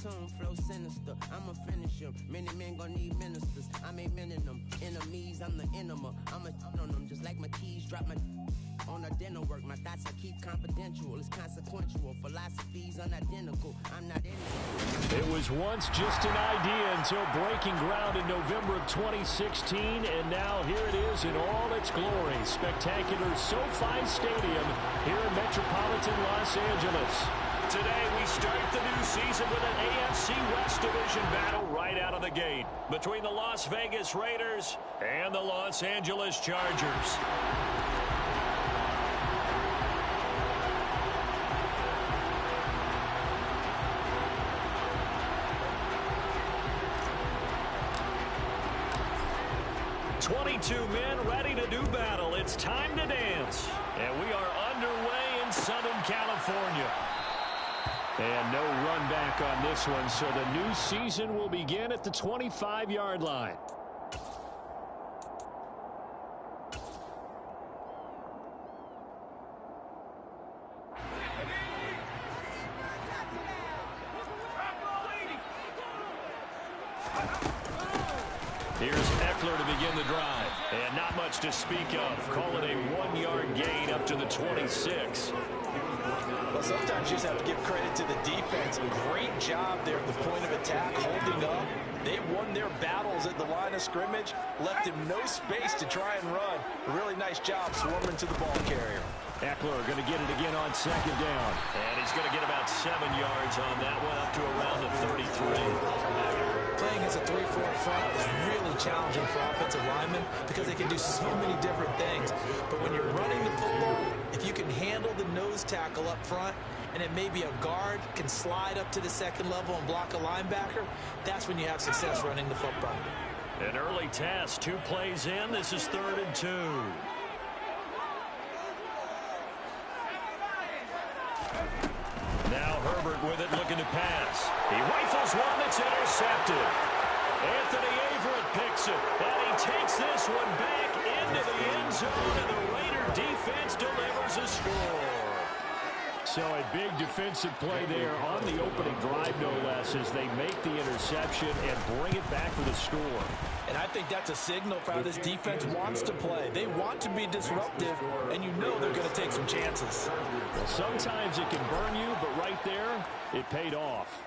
tune, flow sinister. I'ma finish him. Many men gon' need ministers. I'm a men in them. Enemies, I'm the enema. I'ma on them just like my keys. Drop my on a dinner work. My thoughts I keep confidential. It's consequential. Philosophies unidentical. I'm not in it. It was once just an idea until breaking ground in November of 2016, and now here it is in all its glory. Spectacular SoFi Stadium here in metropolitan Los Angeles. Today we start the new season with an AFC West Division battle right out of the gate between the Las Vegas Raiders and the Los Angeles Chargers. Two men ready to do battle. It's time to dance. And we are underway in Southern California. And no run back on this one, so the new season will begin at the 25-yard line. Here's Eckler to begin the drive. And not much to speak of. Call it a 1-yard gain up to the 26. Well, sometimes you just have to give credit to the defense. Great job there at the point of attack, holding up. They won their battles at the line of scrimmage, left him no space to try and run. A really nice job swarming to the ball carrier. Eckler going to get it again on second down. And he's going to get about 7 yards on that one, up to around the 33. Playing as a 3-4 front is really challenging for offensive linemen because they can do so many different things. But when you're running the football, if you can handle the nose tackle up front, and then maybe a guard can slide up to the second level and block a linebacker, that's when you have success running the football. An early test, 2 plays in. This is 3rd and 2. Now Herbert with it, looking to pass. He rifles one that's intercepted. Anthony Averett picks it, and he takes this one back into the end zone, and the Raider defense delivers a score. So a big defensive play there on the opening drive, no less, as they make the interception and bring it back for the score. And I think that's a signal for how this defense wants to play. They want to be disruptive, and you know they're going to take some chances. Well, sometimes it can burn you, but right there, it paid off.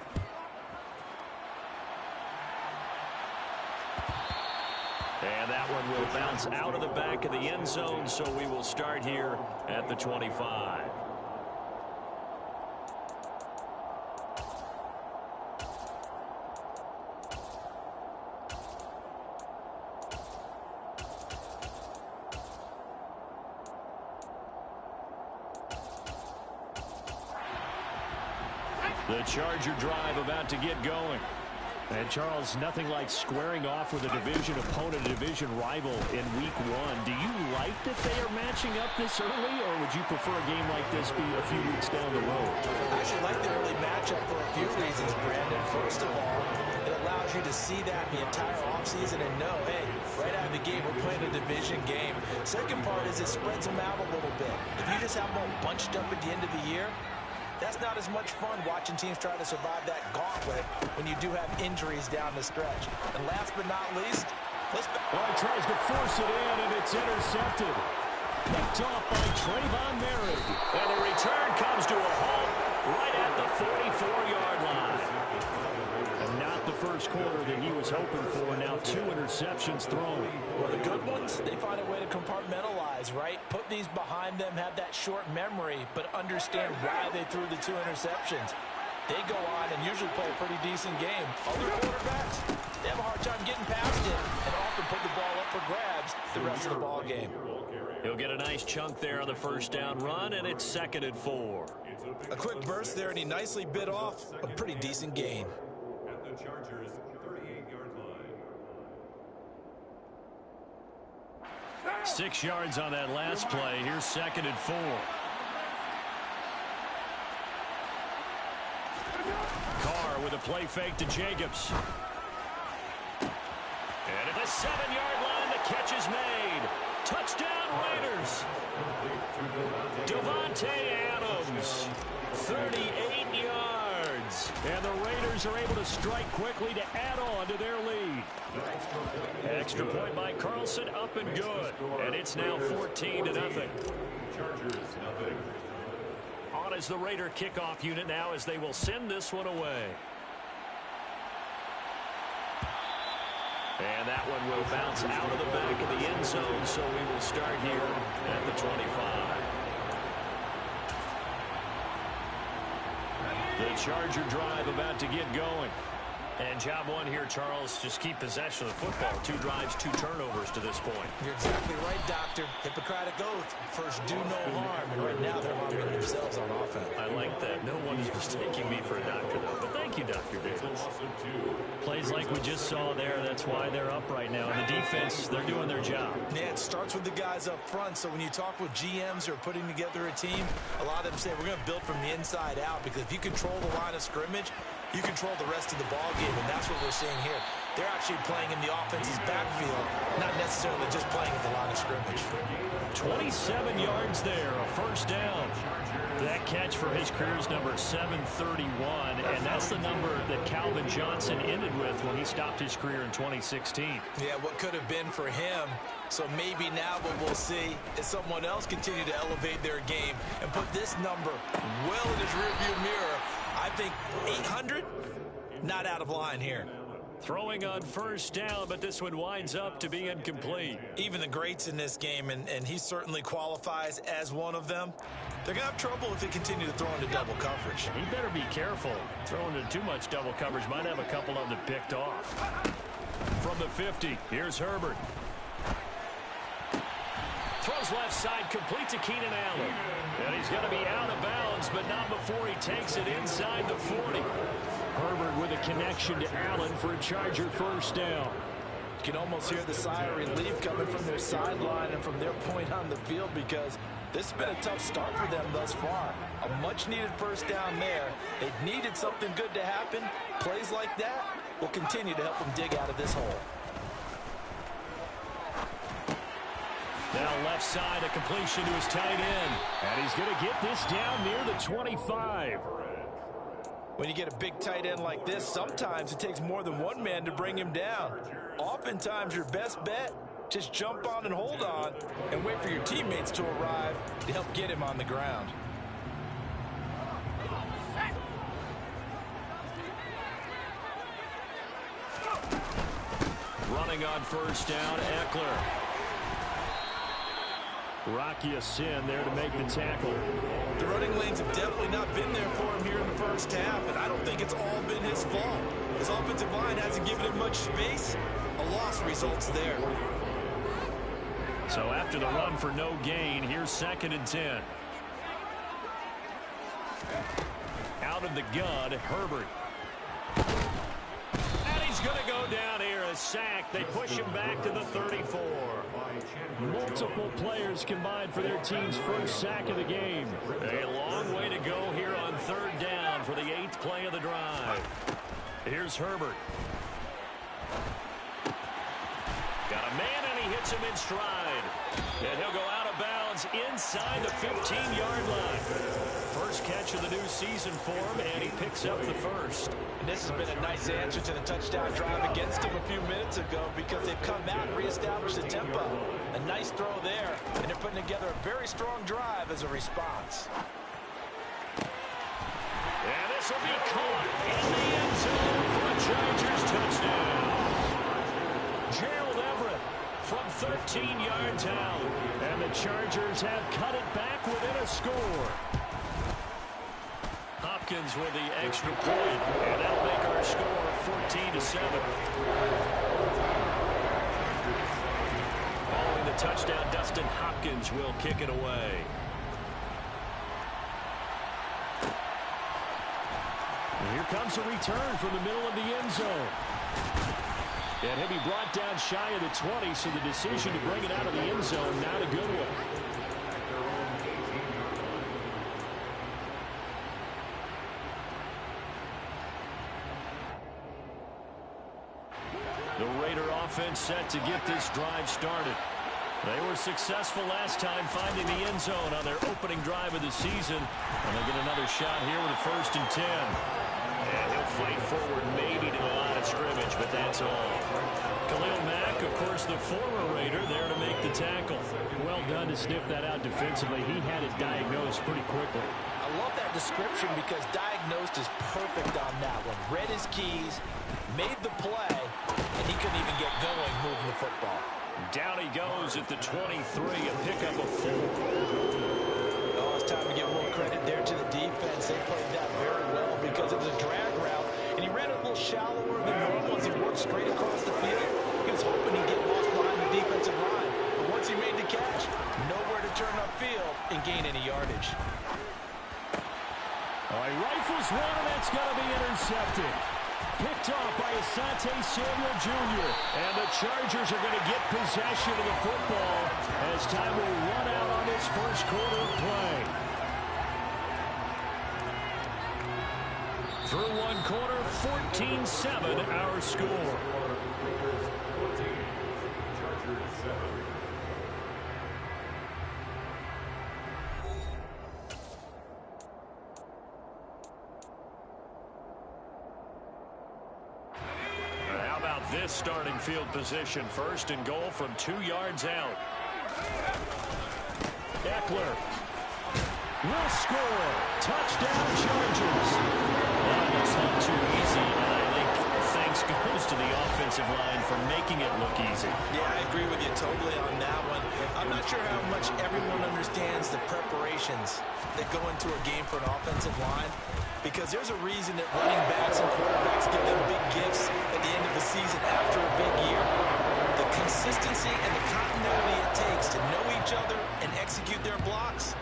And that one will bounce out of the back of the end zone, so we will start here at the 25. The Charger drive about to get going. And, Charles, nothing like squaring off with a division opponent, a division rival in Week 1. Do you like that they are matching up this early, or would you prefer a game like this be a few weeks down the road? I actually like the early matchup for a few reasons, Brandon. First of all, it allows you to see that the entire offseason and know, hey, right out of the gate, we're playing a division game. Second part is it spreads them out a little bit. If you just have them all bunched up at the end of the year, that's not as much fun watching teams try to survive that gauntlet when you do have injuries down the stretch. And last but not least, he tries to force it in, and it's intercepted. Picked off by Trayvon Merritt. And the return comes to a halt right at the 44-yard line. And not the first quarter that he was hoping for. Now 2 interceptions thrown. Well, the good ones, they find a way to compartmentalize, right? Put these behind them, have that short memory, but understand why they threw the 2 interceptions. They go on and usually play a pretty decent game. Other quarterbacks, they have a hard time getting past it and often put the ball up for grabs the rest of the ball game. He'll get a nice chunk there on the first down run, and it's 2nd and 4. A quick burst there, and he nicely bit off a pretty decent gain. At the Chargers' 38-yard line. 6 yards on that last play. Here's 2nd and 4. Carr with a play fake to Jacobs. And at the 7-yard line, the catch is made. Touchdown Raiders. Davante Adams, 38 yards. yards. And the Raiders are able to strike quickly to add on to their lead. Extra point by Carlson, up and good. And it's now 14-0. Chargers, nothing. On is the Raider kickoff unit now as they will send this one away. And that one will bounce out of the back of the end zone, so we will start here at the 25. The Charger drive about to get going. And job one here, Charles, just keep possession of the football. 2 drives, 2 turnovers to this point. You're exactly right, Doctor. Hippocratic oath. First, do no harm. And right now, they're harming themselves on offense. I like that. No one is mistaking me for a doctor, though. But thank you, Dr. Davis. Plays like we just saw there, that's why they're up right now. And the defense, they're doing their job. Yeah, it starts with the guys up front. So when you talk with GMs who are putting together a team, a lot of them say we're going to build from the inside out. Because if you control the line of scrimmage, you control the rest of the ball game, and that's what we're seeing here. They're actually playing in the offense's backfield, not necessarily just playing at the line of scrimmage. 27 yards there, a first down. That catch for his career's number 731, and that's the number that Calvin Johnson ended with when he stopped his career in 2016. Yeah, what could have been for him. So maybe now what we'll see is someone else continue to elevate their game and put this number well in his rearview mirror. I think 800, not out of line here. Throwing on first down, but this one winds up to be incomplete. Even the greats in this game, and he certainly qualifies as one of them, they're going to have trouble if they continue to throw into double coverage. He better be careful. Throwing into too much double coverage might have a couple of them picked off. From the 50, here's Herbert. Throws left side, complete to Keenan Allen. And he's going to be out of bounds, but not before he takes it inside the 40. Herbert with a connection to Allen for a Charger first down. You can almost hear the sigh of relief coming from their sideline and from their point on the field, because this has been a tough start for them thus far. A much-needed first down there. They needed something good to happen. Plays like that will continue to help them dig out of this hole. Now left side, a completion to his tight end. And he's going to get this down near the 25. When you get a big tight end like this, sometimes it takes more than one man to bring him down. Oftentimes, your best bet, just jump on and hold on and wait for your teammates to arrive to help get him on the ground. Running on first down, Eckler. Rocky Sin there to make the tackle. The running lanes have definitely not been there for him here in the first half, and I don't think it's all been his fault. His offensive line hasn't given him much space. A loss results there. So after the run for no gain, here's 2nd and 10. Out of the gun, Herbert. And he's going to go down here, a sack. They push him back to the 34. Multiple players combined for their team's first sack of the game. A long way to go here on 3rd down for the 8th play of the drive. Here's Herbert. Got a man, and he hits him in stride. And he'll go out of bounds inside the 15-yard line. First catch of the new season for him, and he picks up the first. And this has been a nice answer to the touchdown drive against him a few minutes ago, because they've come out and reestablished the tempo. A nice throw there, and they're putting together a very strong drive as a response. And this will be caught in the end zone for a Chargers touchdown. Gerald Everett from 13 yards out. And the Chargers have cut it back within a score. Hopkins with the extra point, and that'll make our score 14-7. Following the touchdown, Dustin Hopkins will kick it away. And here comes a return from the middle of the end zone. And he'll be brought down shy of the 20, so the decision to bring it out of the end zone, not a good one. The Raider offense set to get this drive started. They were successful last time finding the end zone on their opening drive of the season. And they get another shot here with a 1st and 10. And he'll fight forward maybe to the line of scrimmage, but that's all. Khalil Mack, of course, the former Raider, there to make the tackle. Well done to sniff that out defensively. He had it diagnosed pretty quickly. I love that description because diagnosed is perfect on that one. Read his keys, made the play, and he couldn't even get going moving the football. Down he goes at the 23, a pickup of 4. Oh, it's time to give a little credit there to the defense. They played that very well because it was a drag route, and he ran it a little shallower than normal as he worked straight across the field. He was hoping he'd get lost behind the defensive line, but once he made the catch, nowhere to turn upfield and gain any yardage. Oh, he rifles one, and that's going to be intercepted. Picked off by Asante Samuel Jr. And the Chargers are going to get possession of the football as time will run out on this first quarter of play. Through one quarter, 14-7 our score. Chargers 7. This starting field position, first and goal from 2 yards out. Eckler will score. Touchdown, Chargers. That was not too easy, and I think thanks goes to the offensive line for making it look easy. Yeah, I agree with you totally on that one. I'm not sure how much everyone understands the preparations that go into a game for an offensive line, because there's a reason that running backs and quarterbacks give them big gifts at the end of the season after a big year. The consistency and the continuity it takes to know each other and execute their blocks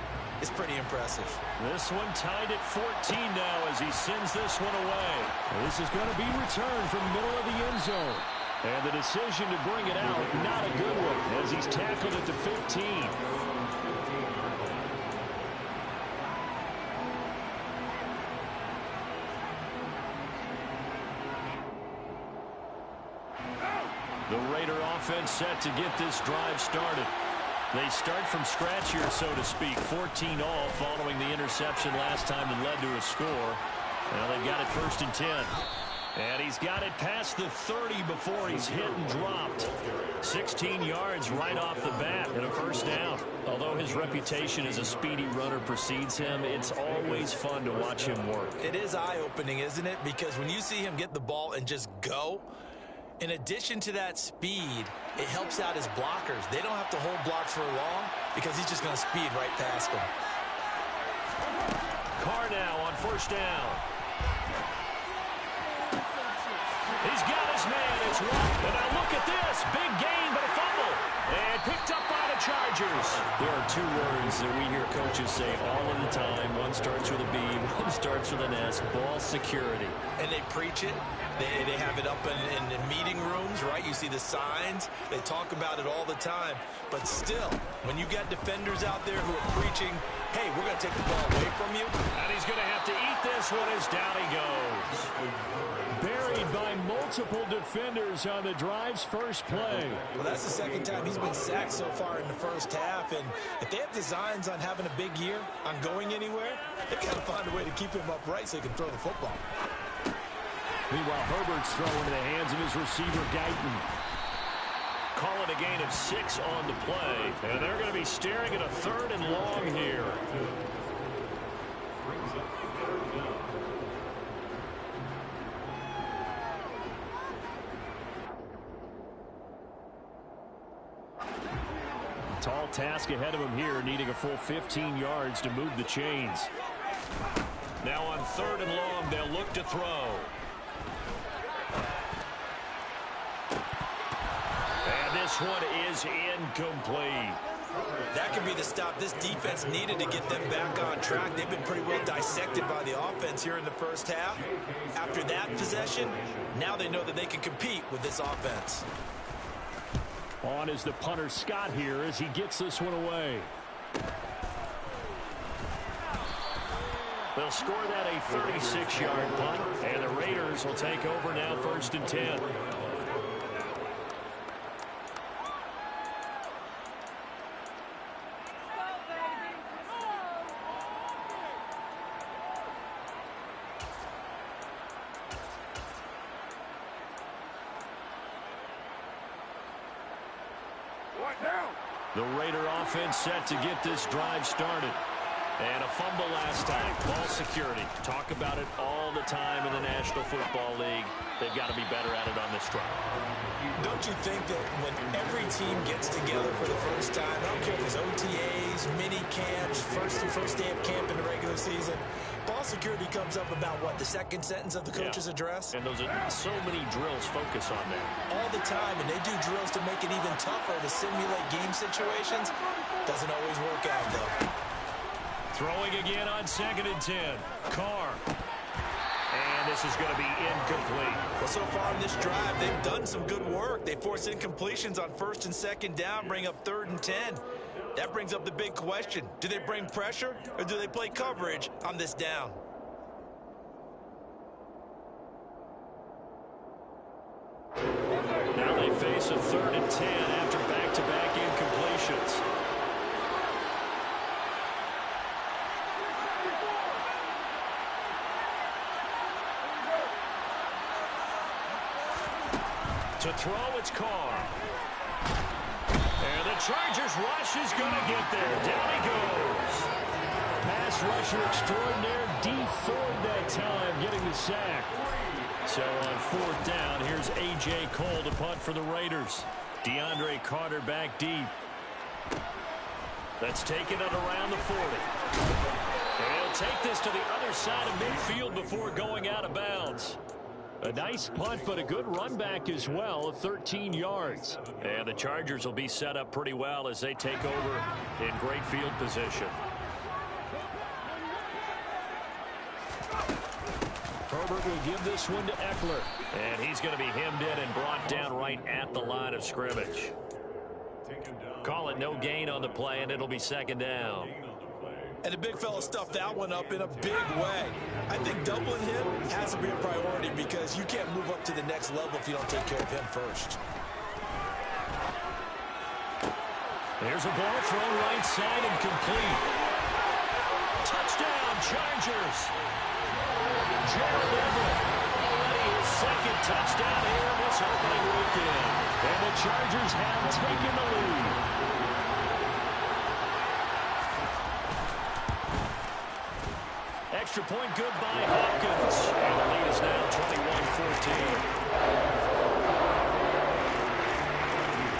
is pretty impressive. This one tied at 14 now as he sends this one away. This is going to be returned from the middle of the end zone. And the decision to bring it out, not a good one, as he's tackled at the 15. The Raider offense set to get this drive started. They start from scratch here, so to speak. 14 all following the interception last time that led to a score. Now they've got it 1st and 10. And he's got it past the 30 before he's hit and dropped. 16 yards right off the bat and a first down. Although his reputation as a speedy runner precedes him, it's always fun to watch him work. It is eye-opening, isn't it? Because when you see him get the ball and just go, in addition to that speed, it helps out his blockers. They don't have to hold blocks for long because he's just going to speed right past them. Carr now on 1st down. He's got his man. It's one. And now look at this. Big gain, but a fumble. And picked up by the Chargers. There are 2 words that we hear coaches say all of the time. One starts with a B, one starts with an S. Ball security. And they preach it. They have it up in meeting rooms, right? You see the signs. They talk about it all the time. But still, when you got defenders out there who are preaching, hey, we're going to take the ball away from you. And he's going to have to eat this one as down he goes. Buried by multiple defenders on the drive's first play. Well, that's the second time he's been sacked so far in the first half. And if they have designs on having a big year, on going anywhere, they've got to find a way to keep him upright so he can throw the football. Meanwhile, Herbert's throw into the hands of his receiver, Guyton. Call it a gain of 6 on the play. And they're going to be staring at a 3rd and long here. Tall task ahead of him here, needing a full 15 yards to move the chains. Now on 3rd and long, they'll look to throw. And this one is incomplete. That could be the stop this defense needed to get them back on track. They've been pretty well dissected by the offense here in the first half. After that possession, now they know that they can compete with this offense. On is the punter Scott here as he gets this one away. They'll score that a 36-yard punt, and the Raiders will take over now 1st and 10. The Raider offense set to get this drive started. And a fumble last time. Ball security. Talk about it all the time in the National Football League. They've got to be better at it on this drive. Don't you think that when every team gets together for the first time, I don't care if it's OTAs, mini camps, first day of camp in the regular season, ball security comes up about what, the second sentence of the coach's address? And those are so many drills focus on that. All the time, and they do drills to make it even tougher to simulate game situations. Doesn't always work out, though. Throwing again on 2nd and 10. Carr. And this is going to be incomplete. Well, so far in this drive, they've done some good work. They force incompletions on 1st and 2nd down, bring up 3rd and 10. That brings up the big question. Do they bring pressure or do they play coverage on this down? Now they face a 3rd and 10 after back-to-back incompletions. To throw, it's Carr. And the Chargers rush is going to get there. Down he goes. Pass rusher extraordinaire. D Ford that time getting the sack. So on 4th down, here's A.J. Cole to punt for the Raiders. DeAndre Carter back deep. That's taken it around the 40. And he'll take this to the other side of midfield before going out of bounds. A nice punt, but a good run back as well of 13 yards. And the Chargers will be set up pretty well as they take over in great field position. Herbert will give this one to Eckler. And he's going to be hemmed in and brought down right at the line of scrimmage. Call it no gain on the play, and it'll be 2nd down. And the big fella stuffed that one up in a big way. I think doubling him has to be a priority because you can't move up to the next level if you don't take care of him first. There's a ball thrown right side and complete. Touchdown, Chargers. Gerald Everett already his 2nd touchdown here this opening weekend. And the Chargers have taken the lead. Extra point good by Hopkins. And the lead is now 21-14.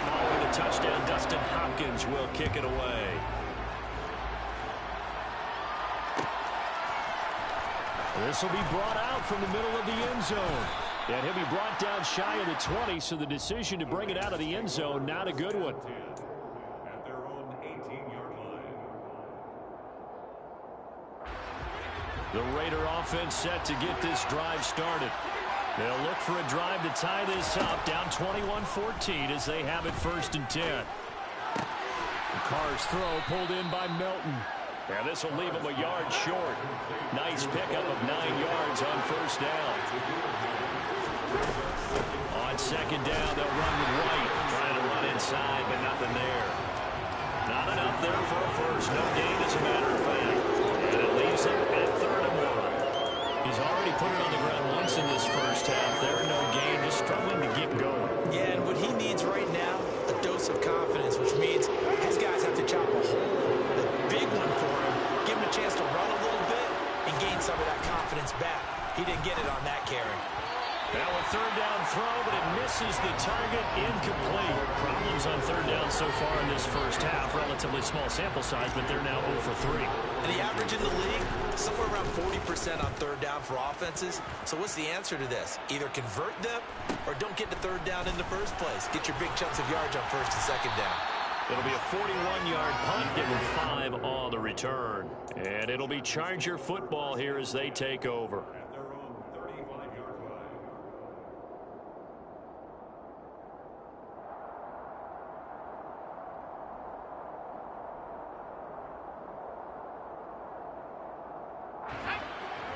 Following the touchdown, Dustin Hopkins will kick it away. This will be brought out from the middle of the end zone. And he'll be brought down shy of the 20, so the decision to bring it out of the end zone, not a good one. At their own 18-yard line. The Raider offense set to get this drive started. They'll look for a drive to tie this up, down 21-14 as they have it 1st and 10. Carr's throw pulled in by Melton. And this will leave him a yard short. Nice pickup of 9 yards on 1st down. On 2nd down, they'll run with White. Trying to run inside, but nothing there. Not enough there for a first. No gain, as a matter of fact. And it leaves him at 3rd and 1. He's already put it on the ground once in this first half. There, no gain, just struggling to get going. Yeah, and what he needs right now, a dose of confidence, which means his guys have to chop a hole. The big one for him, give him a chance to run a little bit and gain some of that confidence back. He didn't get it on that carry. Now a 3rd down throw, but it misses the target, incomplete. Problems on 3rd down so far in this first half. Relatively small sample size, but they're now 0 for 3. And the average in the league, somewhere around 40% on 3rd down for offenses. So what's the answer to this? Either convert them or don't get to 3rd down in the first place. Get your big chunks of yards on 1st and 2nd down. It'll be a 41-yard punt, given 5 on the return. And it'll be Charger football here as they take over. At their own 35-yard line.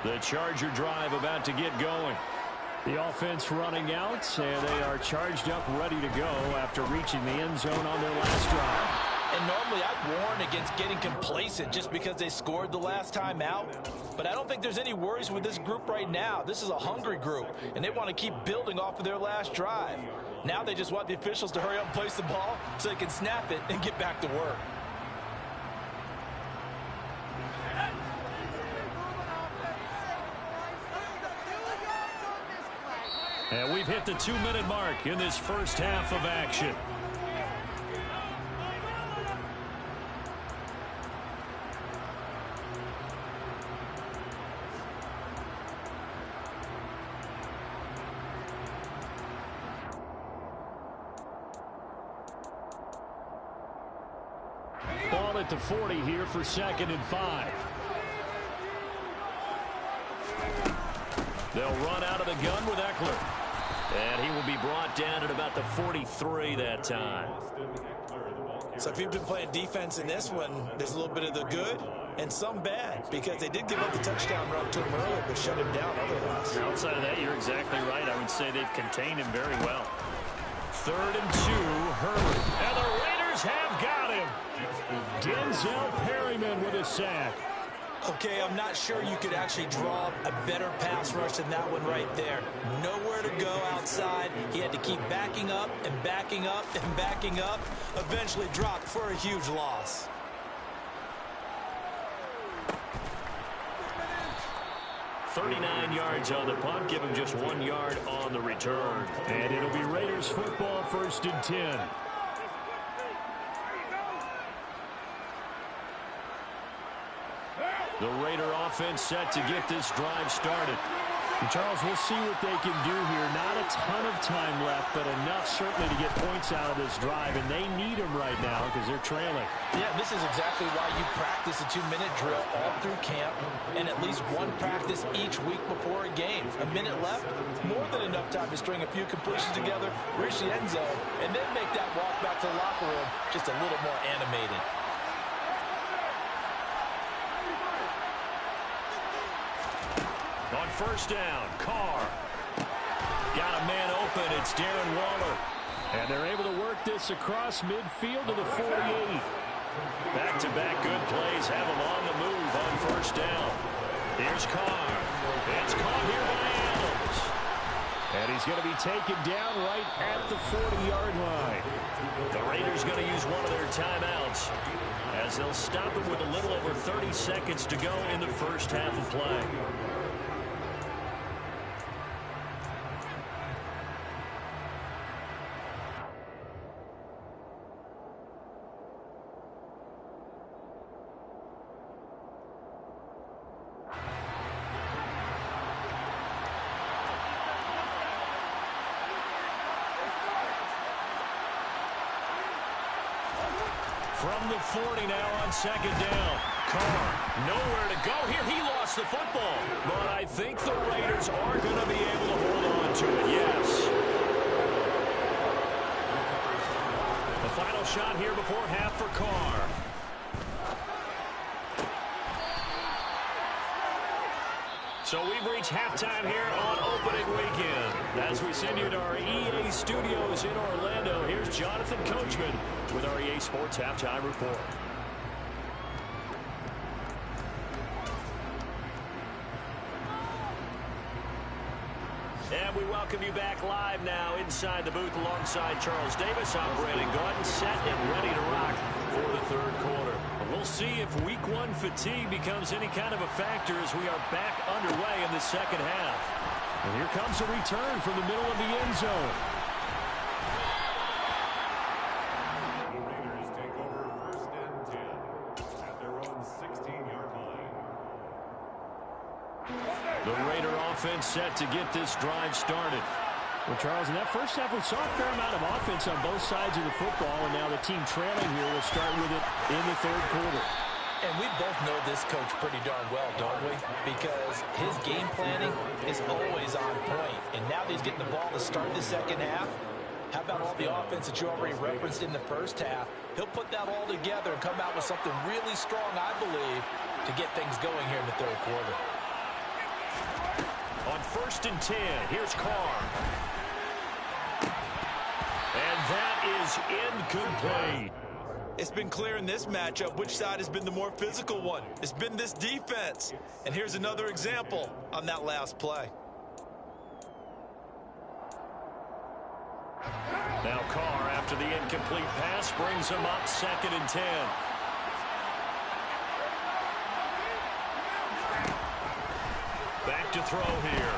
The Charger drive about to get going. The offense running out, and they are charged up, ready to go after reaching the end zone on their last drive. And normally I'd warn against getting complacent just because they scored the last time out. But I don't think there's any worries with this group right now. This is a hungry group, and they want to keep building off of their last drive. Now they just want the officials to hurry up and place the ball so they can snap it and get back to work. And we've hit the 2-minute mark in this first half of action. Ball at the 40 here for 2nd and 5. They'll run out of the gun with Eckler. And he will be brought down at about the 43 that time. So if you've been playing defense in this one, there's a little bit of the good and some bad, because they did give up the touchdown run to him earlier, but shut him down otherwise. Outside of that, you're exactly right. I would say they've contained him very well. 3rd and 2, Herbert. And the Raiders have got him. Denzel Perryman with a sack. Okay, I'm not sure you could actually draw a better pass rush than that one right there. Nowhere to go outside. He had to keep backing up and backing up and backing up. Eventually dropped for a huge loss. .39 yards on the punt. Give him just 1 yard on the return. And it'll be Raiders football, 1st and 10. The Raider offense set to get this drive started. And Charles, we'll see what they can do here. Not a ton of time left, but enough certainly to get points out of this drive, and they need them right now because they're trailing. Yeah, this is exactly why you practice a 2-minute drill all through camp and at least one practice each week before a game. A minute left, more than enough time to string a few completions together, reach the end zone, and then make that walk back to the locker room just a little more animated. On 1st down, Carr. Got a man open. It's Darren Waller. And they're able to work this across midfield to the 48. Back-to-back good plays have him on the move on 1st down. Here's Carr. It's caught here by Adams. And he's going to be taken down right at the 40-yard line. The Raiders going to use one of their timeouts as they'll stop him with a little over 30 seconds to go in the first half of play. From the 40 now on 2nd down. Carr, nowhere to go here. He lost the football. But I think the Raiders are going to be able to hold on to it, yes. The final shot here before half for Carr. So we've reached halftime here on opening weekend. As we send you to our EA studios in Orlando, here's Jonathan Coachman with our EA Sports Halftime Report. And we welcome you back live now inside the booth alongside Charles Davis. I'm Brandon Gordon, set and ready to rock for the 3rd quarter. We'll see if week 1 fatigue becomes any kind of a factor as we are back underway in the 2nd half. And here comes a return from the middle of the end zone. The Raiders take over 1st and 10 at their own 16-yard line. The Raider offense set to get this drive started. Well, Charles, in that first half, we saw a fair amount of offense on both sides of the football, and now the team trailing here will start with it in the 3rd quarter. And we both know this coach pretty darn well, don't we? Because his game planning is always on point. And now that he's getting the ball to start the 2nd half, how about all the offense that you already referenced in the first half? He'll put that all together and come out with something really strong, I believe, to get things going here in the 3rd quarter. On 1st and 10, here's Carr. And that is incomplete. It's been clear in this matchup which side has been the more physical one. It's been this defense. And here's another example on that last play. Now Carr, after the incomplete pass, brings him up 2nd and 10. Back to throw here.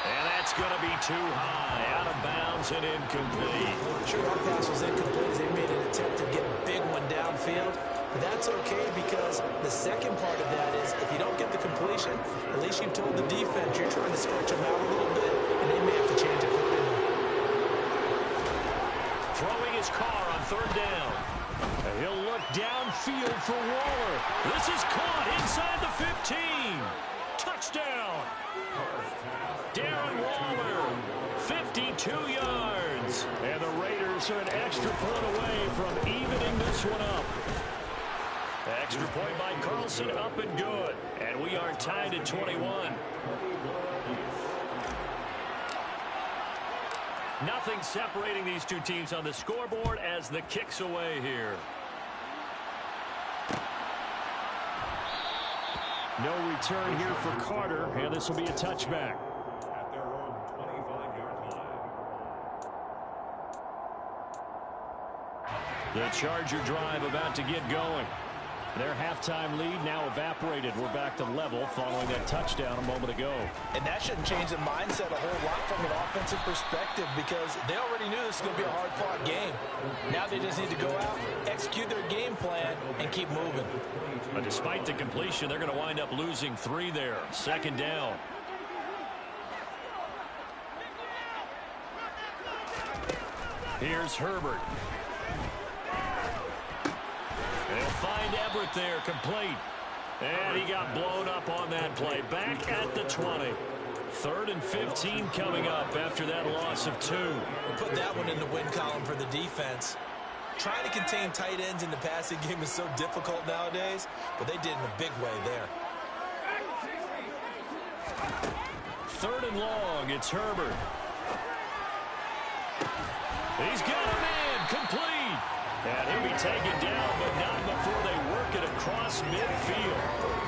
And that's going to be too high, out of bounds and incomplete. Sure, that pass was incomplete as they made an attempt to get a big one downfield. But that's okay because the second part of that is if you don't get the completion, at least you've told the defense you're trying to stretch them out a little bit, and they may have to change accordingly. Throwing his car on 3rd down. And he'll look downfield for Waller. This is caught inside the 15. Touchdown. Darren Waller, 52 yards. And the Raiders are an extra point away from evening this one up. Extra point by Carlson, up and good. And we are tied at 21. Nothing separating these two teams on the scoreboard as the kick's away here. No return here for Carter, and this will be a touchback. At their own 25-yard line. The Charger drive about to get going. Their halftime lead now evaporated. We're back to level following that touchdown a moment ago. And that shouldn't change the mindset a whole lot from an offensive perspective because they already knew this was going to be a hard-fought game. Now they just need to go out, execute their game plan, and keep moving. But despite the completion, they're going to wind up losing 3 there. 2nd down. Here's Herbert. They'll find Everett there, complete. And he got blown up on that play. Back at the 20. 3rd and 15 coming up after that loss of 2. We'll put that one in the win column for the defense. Trying to contain tight ends in the passing game is so difficult nowadays, but they did in a big way there. 3rd and long, it's Herbert. He's got a man, complete. And he'll be taken down, but not before they work it across midfield.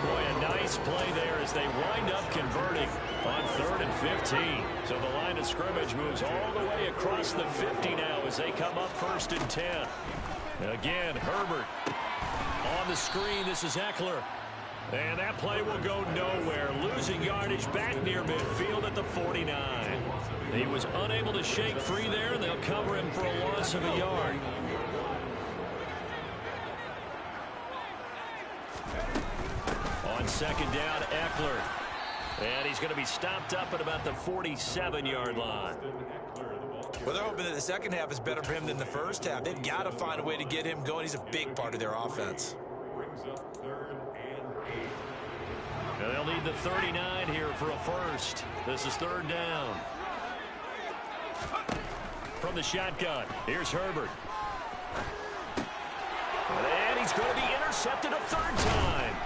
Boy, a nice play there as they wind up converting on 3rd and 15. So the line of scrimmage moves all the way across the 50 now as they come up 1st and 10. Again, Herbert on the screen. This is Eckler. And that play will go nowhere. Losing yardage back near midfield at the 49. He was unable to shake free there, and they'll cover him for a loss of a yard. On 2nd down, Eckler. And he's going to be stopped up at about the 47-yard line. Well, they're hoping that the second half is better for him than the first half. They've got to find a way to get him going. He's a big part of their offense. Brings up 3rd and 8. Now they'll need the 39 here for a first. This is 3rd down. From the shotgun, here's Herbert. And he's going to be intercepted a 3rd time.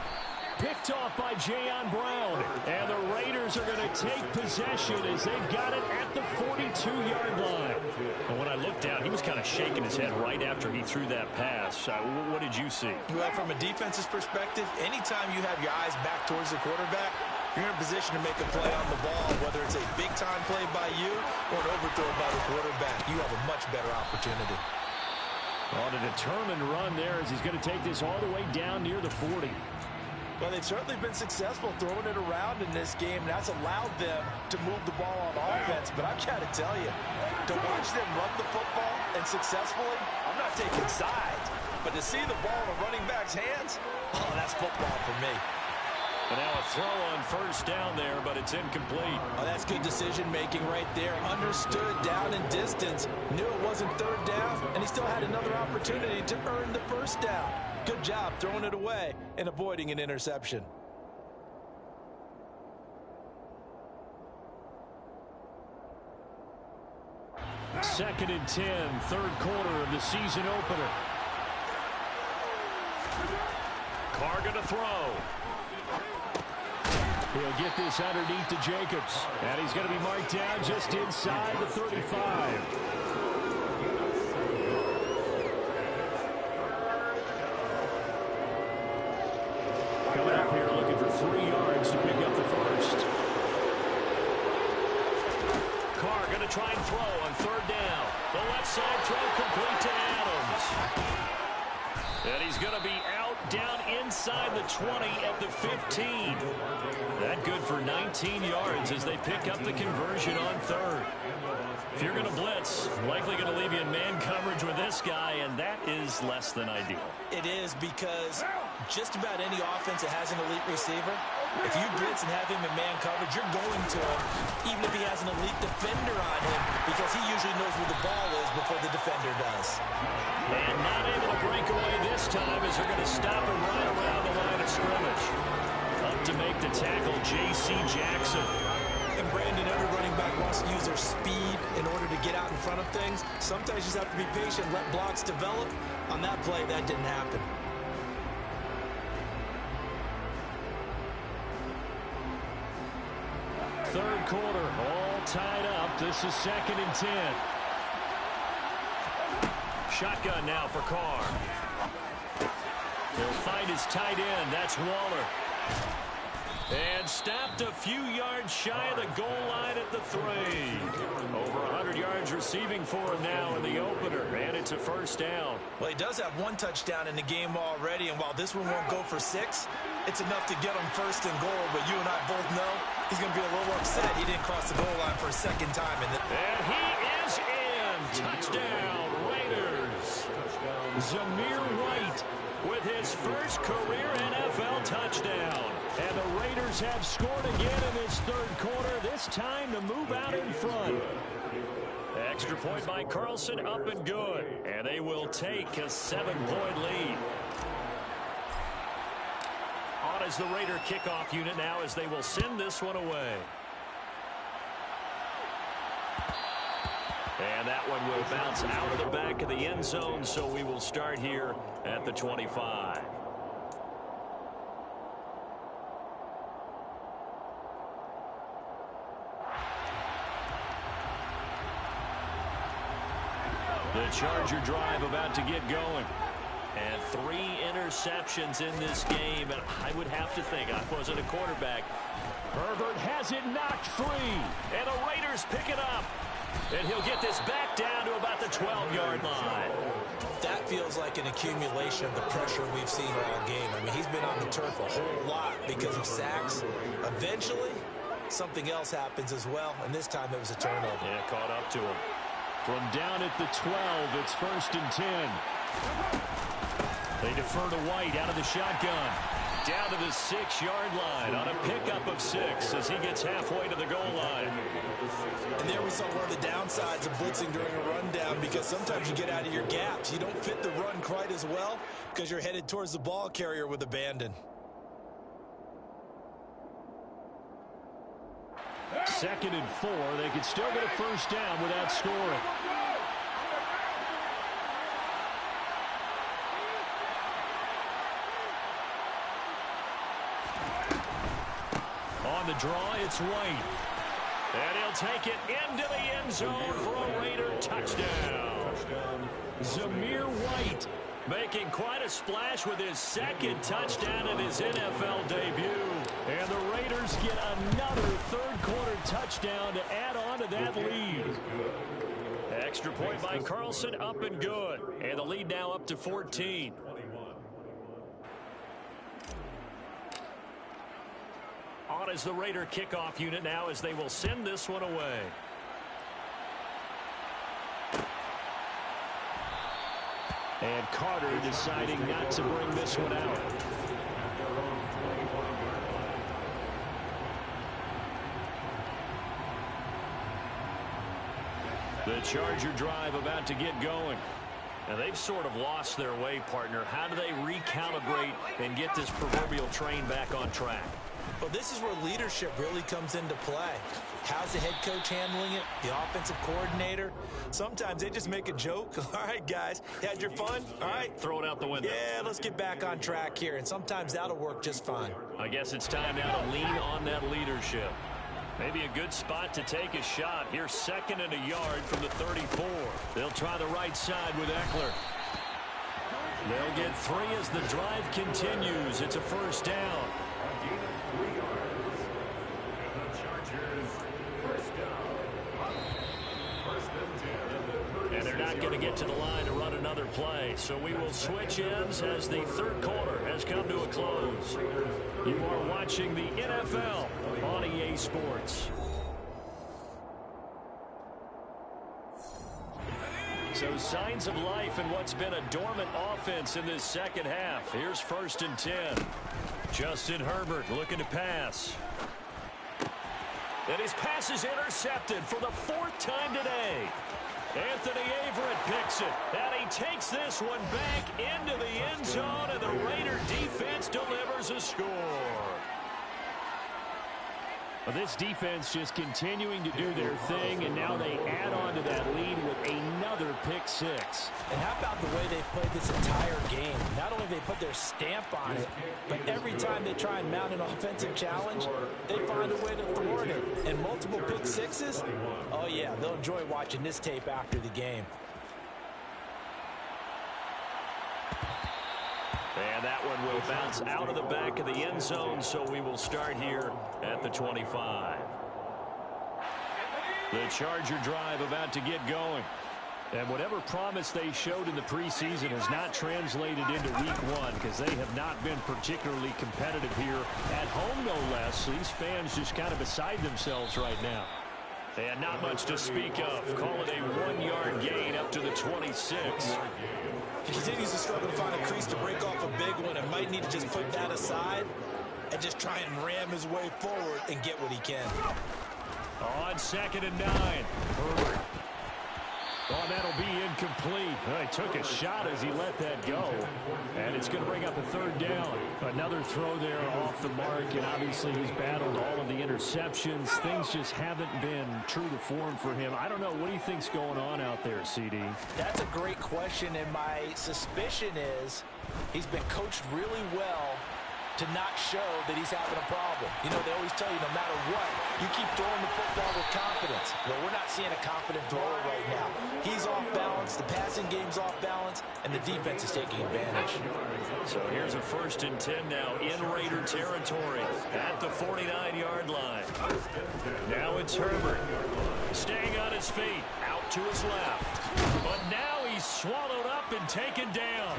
Picked off by Jayon Brown. And the Raiders are going to take possession as they've got it at the 42-yard line. And when I looked down, he was kind of shaking his head right after he threw that pass. What did you see? Well, from a defense's perspective, anytime you have your eyes back towards the quarterback, you're in a position to make a play on the ball, whether it's a big-time play by you or an overthrow by the quarterback. You have a much better opportunity. On a determined run there as he's going to take this all the way down near the 40. Well, they've certainly been successful throwing it around in this game, and that's allowed them to move the ball on offense. But I've got to tell you, to watch them run the football and successfully, I'm not taking sides. But to see the ball in a running back's hands, oh, that's football for me. And now a throw on 1st down there, but it's incomplete. Oh, that's good decision-making right there. Understood down and distance. Knew it wasn't 3rd down, and he still had another opportunity to earn the 1st down. Good job throwing it away and avoiding an interception. Second and 10, 3rd quarter of the season opener. Carr going to throw. He'll get this underneath to Jacobs. And he's going to be marked down just inside the 35. Carr going to try and throw on third down. The left side throw complete to Adams. And he's going to be out down inside the 20 at the 15. That good for 19 yards as they pick up the conversion on third. If you're going to blitz, likely going to leave you in man coverage with this guy, and that is less than ideal. It is, because just about any offense that has an elite receiver, if you blitz and have him in man coverage, you're going to him, even if he has an elite defender on him, because he usually knows where the ball is before the defender does. And not able to break away this time as they're going to stop him right around the line of scrimmage. Up to make the tackle, J.C. Jackson. And Brandon, every running back wants to use their speed in order to get out in front of things. Sometimes you just have to be patient, let blocks develop. On that play, that didn't happen. Third quarter, all tied up. This is 2nd and 10. Shotgun now for Carr. He'll find his tight end. That's Waller. And stopped a few yards shy of the goal line at the 3. Over 100 yards receiving for him now in the opener. And it's a first down. Well, he does have one touchdown in the game already. And while this one won't go for 6, it's enough to get him first and goal. But you and I both know he's going to be a little upset he didn't cross the goal line for a second time. And he is in. Touchdown, Raiders. Zamir White with his first career NFL touchdown. And the Raiders have scored again in this third quarter, this time to move out in front. Extra point by Carlson, up and good. And they will take a 7-point lead. On is the Raider kickoff unit now as they will send this one away. And that one will bounce out of the back of the end zone, so we will start here at the 25. The Charger drive about to get going. And 3 interceptions in this game, and I would have to think, I wasn't a quarterback. Herbert has it knocked free, and the Raiders pick it up. And he'll get this back down to about the 12-yard line. that feels like an accumulation of the pressure we've seen all game. I mean, he's been on the turf a whole lot because of sacks. Eventually, something else happens as well, and this time it was a turnover. Yeah, caught up to him. From down at the 12, it's 1st and 10. They defer to White out of the shotgun. Down to the 6-yard line on a pickup of 6 as he gets halfway to the goal line. And there we saw one of the downsides of blitzing during a rundown, because sometimes you get out of your gaps. You don't fit the run quite as well because you're headed towards the ball carrier with abandon. 2nd and 4. They could still get a first down without scoring. On the draw, it's White. And he'll take it into the end zone for a Raider touchdown. Zamir White making quite a splash with his 2nd touchdown in his NFL debut. And the Raiders get another third-quarter touchdown to add on to that lead. Extra point by Carlson, up and good. And the lead now up to 14. On is the Raider kickoff unit now as they will send this one away. And Carter deciding not to bring this one out. The Charger drive about to get going. Now they've sort of lost their way, partner. How do they recalibrate and get this proverbial train back on track? Well, this is where leadership really comes into play. How's the head coach handling it? The offensive coordinator? Sometimes they just make a joke. All right, guys, you had your fun? All right. Throw it out the window. Yeah, let's get back on track here. And sometimes that'll work just fine. I guess it's time now to lean on that leadership. Maybe a good spot to take a shot. Here's 2nd and a yard from the 34. They'll try the right side with Eckler. They'll get 3 as the drive continues. It's a first down. going to get to the line to run another play. So we will switch ends as the third quarter has come to a close. You are watching the NFL on EA Sports. So signs of life in what's been a dormant offense in this second half. Here's 1st and 10. Justin Herbert looking to pass. And his pass is intercepted for the 4th time today. Anthony Averett picks it, and he takes this one back into the end zone, and the Raider defense delivers a score. Well, this defense just continuing to do their thing, and now they add on to that lead with another pick six. And how about the way they played this entire game? Not only they put their stamp on it, but every time they try and mount an offensive challenge, they find a way to thwart it. And multiple pick sixes? Oh, yeah, they'll enjoy watching this tape after the game. And that one will bounce out of the back of the end zone, so we will start here at the 25. The Charger drive about to get going. And whatever promise they showed in the preseason has not translated into week one because they have not been particularly competitive here at home, no less. These fans just kind of beside themselves right now. And not much to speak of. Call it a 1-yard gain up to the 26. He continues to struggle to find a crease to break off a big one and might need to just put that aside and just try and ram his way forward and get what he can. On 2nd and 9. Herbert. Oh, that'll be incomplete. He took a shot as he let that go. And it's going to bring up a 3rd down. Another throw there off the mark, and obviously he's battled all of the interceptions. Things just haven't been true to form for him. I don't know. What do you think's going on out there, CD? That's a great question, and my suspicion is he's been coached really well to not show that he's having a problem. You know, they always tell you no matter what, you keep throwing the football with confidence. Well, we're not seeing a confident thrower right now. He's off balance, the passing game's off balance, and the defense is taking advantage. So here's a 1st and 10 now in Raider territory at the 49-yard line. Now it's Herbert staying on his feet, out to his left. But now he's swallowed up and taken down.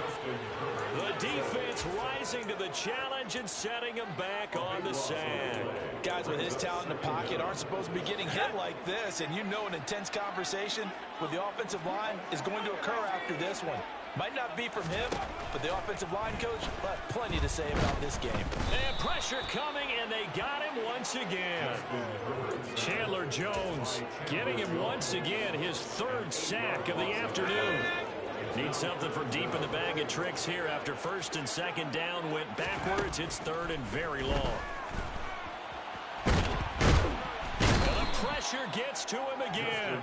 The defense rising to the challenge and setting him back on the sack. Guys with his talent in the pocket aren't supposed to be getting hit like this, and you know an intense conversation with the offensive line is going to occur after this one. Might not be from him, but the offensive line coach will have plenty to say about this game. And pressure coming, and they got him once again. Chandler Jones getting him once again, his 3rd sack of the afternoon. Need something from deep in the bag of tricks here after 1st and 2nd down went backwards. It's 3rd and very long. Pressure gets to him again.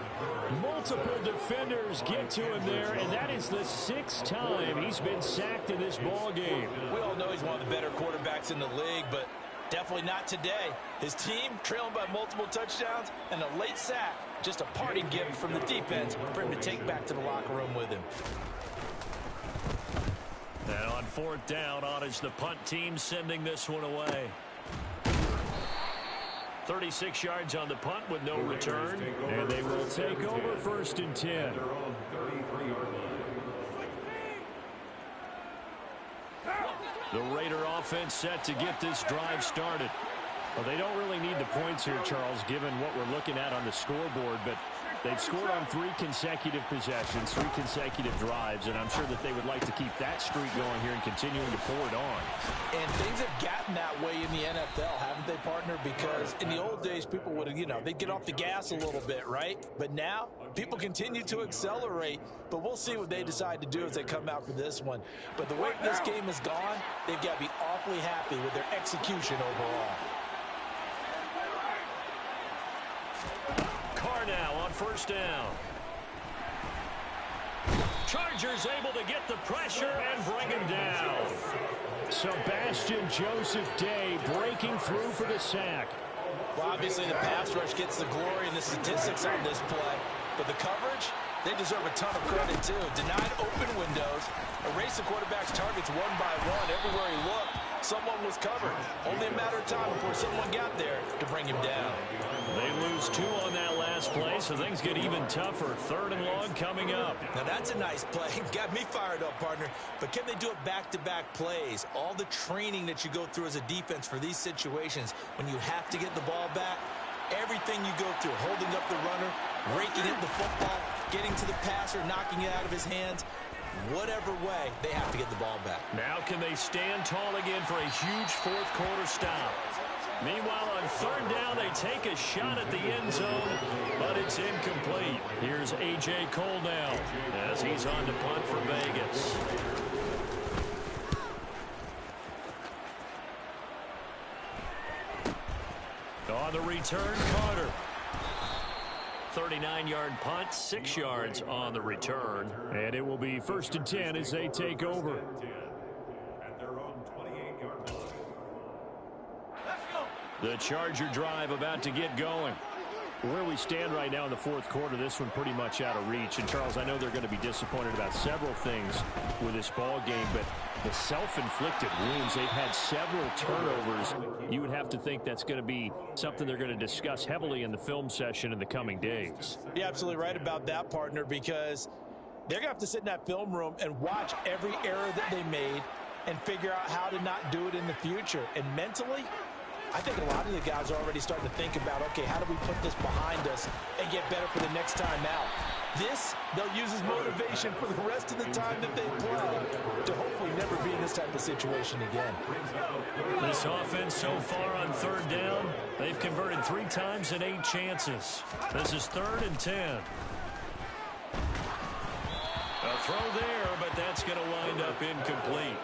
Multiple defenders get to him there, and that is the 6th time he's been sacked in this ball game. We all know he's one of the better quarterbacks in the league, but definitely not today. His team trailing by multiple touchdowns and a late sack. Just a parting gift from the defense for him to take back to the locker room with him. And on 4th down, on is the punt team sending this one away. 36 yards on the punt with no return. And they will take over 1st and 10. The Raider offense set to get this drive started. Well, they don't really need the points here, Charles, given what we're looking at on the scoreboard, but they've scored on 3 consecutive possessions, 3 consecutive drives, and I'm sure that they would like to keep that streak going here and continuing to pour it on. And things have gotten that way in the NFL, haven't they, partner? Because in the old days, people would, they'd get off the gas a little bit, right? But now, people continue to accelerate, but we'll see what they decide to do as they come out for this one. But the way this game has gone, they've got to be awfully happy with their execution overall. Carr now on 1st down. Chargers able to get the pressure and bring him down. Sebastian Joseph Day breaking through for the sack. Well, obviously the pass rush gets the glory and the statistics on this play, but the coverage, They deserve a ton of credit, too. Denied open windows, erased the quarterback's targets one by one. Everywhere he looked, someone was covered. Only a matter of time before someone got there to bring him down. They lose 2 on that last play, so things get even tougher. 3rd and long coming up. Now, that's a nice play. Got me fired up, partner. But can they do it back-to-back plays? All the training that you go through as a defense for these situations, when you have to get the ball back, everything you go through, holding up the runner, raking in the football, getting to the passer, knocking it out of his hands, whatever way, they have to get the ball back. Now can they stand tall again for a huge 4th quarter stop? Meanwhile, on 3rd down, they take a shot at the end zone, but it's incomplete. Here's A.J. Cole now as he's on to punt for Vegas. On the return, Carter. 39-yard punt, 6 yards on the return. And it will be 1st and 10 as they take over. At their own 28-yard line. The Charger drive about to get going. Where we stand right now in the 4th quarter, this one pretty much out of reach. And, Charles, I know they're going to be disappointed about several things with this ball game, but the self-inflicted wounds, they've had several turnovers. You would have to think that's going to be something they're going to discuss heavily in the film session in the coming days. You're absolutely right about that, partner, because they're going to have to sit in that film room and watch every error that they made and figure out how to not do it in the future. And mentally, I think a lot of the guys are already starting to think about, okay, how do we put this behind us and get better for the next time out? This, they'll use as motivation for the rest of the time that they play to hopefully never be in this type of situation again. This offense so far on 3rd down, they've converted 3 times in 8 chances. This is 3rd and 10. A throw there, but that's going to wind up incomplete.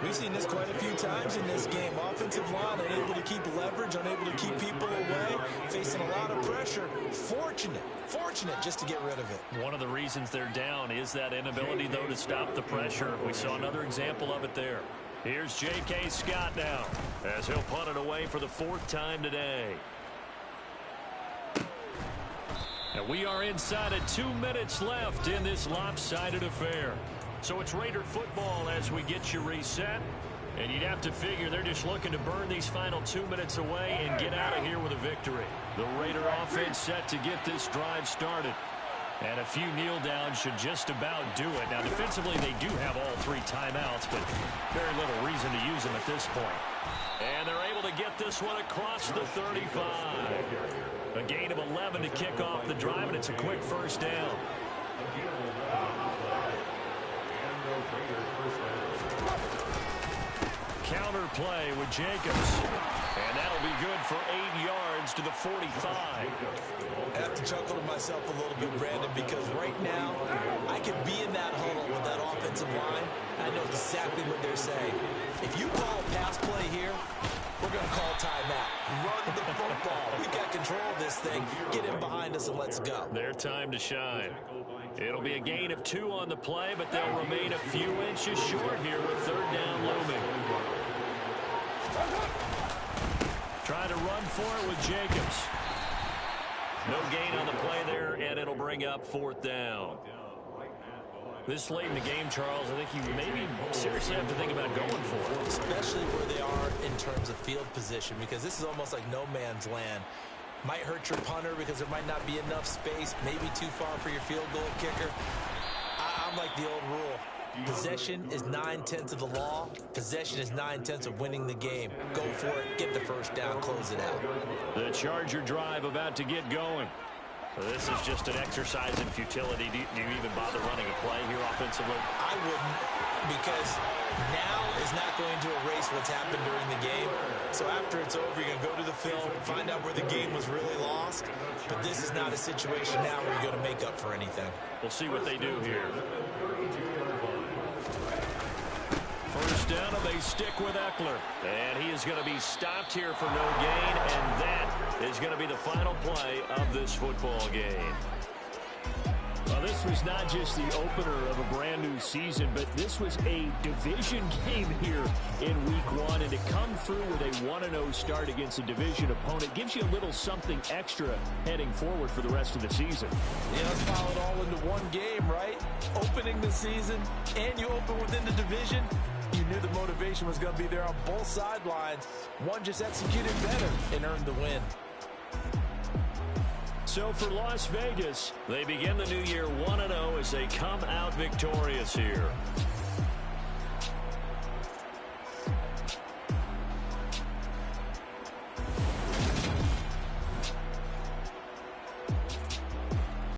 We've seen this quite a few times in this game. Offensive line unable to keep leverage, unable to keep people away, facing a lot of pressure. Fortunate just to get rid of it. One of the reasons they're down is that inability, though, to stop the pressure. We saw another example of it there. Here's J.K. Scott now as he'll punt it away for the 4th time today. And we are inside of 2 minutes left in this lopsided affair. So it's Raider football as we get you reset. And you'd have to figure they're just looking to burn these final 2 minutes away and get out of here with a victory. The Raider offense set to get this drive started. And a few kneel downs should just about do it. Now, defensively, they do have all 3 timeouts, but very little reason to use them at this point. And they're able to get this one across the 35. A gain of 11 to kick off the drive, and it's a quick 1st down. Counter play with Jacobs. And that'll be good for 8 yards to the 45. I have to chuckle to myself a little bit, Brandon, because right now I could be in that huddle with that offensive line. I know exactly what they're saying. If you call a pass play here, we're going to call timeout. Run the football. We've got control of this thing. Get in behind us and let's go. Their time to shine. It'll be a gain of 2 on the play, but they'll remain a few inches short here with 3rd down looming. Trying to run for it with Jacobs. No gain on the play there, and it'll bring up 4th down. This late in the game, Charles, I think you maybe seriously have to think about going for it. Especially where they are in terms of field position, because this is almost like no man's land. Might hurt your punter because there might not be enough space, maybe too far for your field goal kicker. I'm like the old rule. Possession is 9/10 of the law. Possession is 9/10 of winning the game. Go for it, get the 1st down, close it out. The Charger drive about to get going. This is just an exercise in futility. Do you even bother running a play here offensively? I wouldn't, because now is not going to erase what's happened during the game. So after it's over, you're going to go to the film, find out where the game was really lost. But this is not a situation now where you're going to make up for anything. We'll see what they do here. 1st down, and they stick with Eckler. And he is going to be stopped here for no gain, and that is going to be the final play of this football game. Well, this was not just the opener of a brand new season, but this was a division game here in week 1. And to come through with a 1-0 start against a division opponent gives you a little something extra heading forward for the rest of the season. Yeah, let's pile it all into one game, right? Opening the season, and you open within the division. You knew the motivation was going to be there on both sidelines. One just executed better and earned the win. So for Las Vegas, they begin the new year 1-0 as they come out victorious here.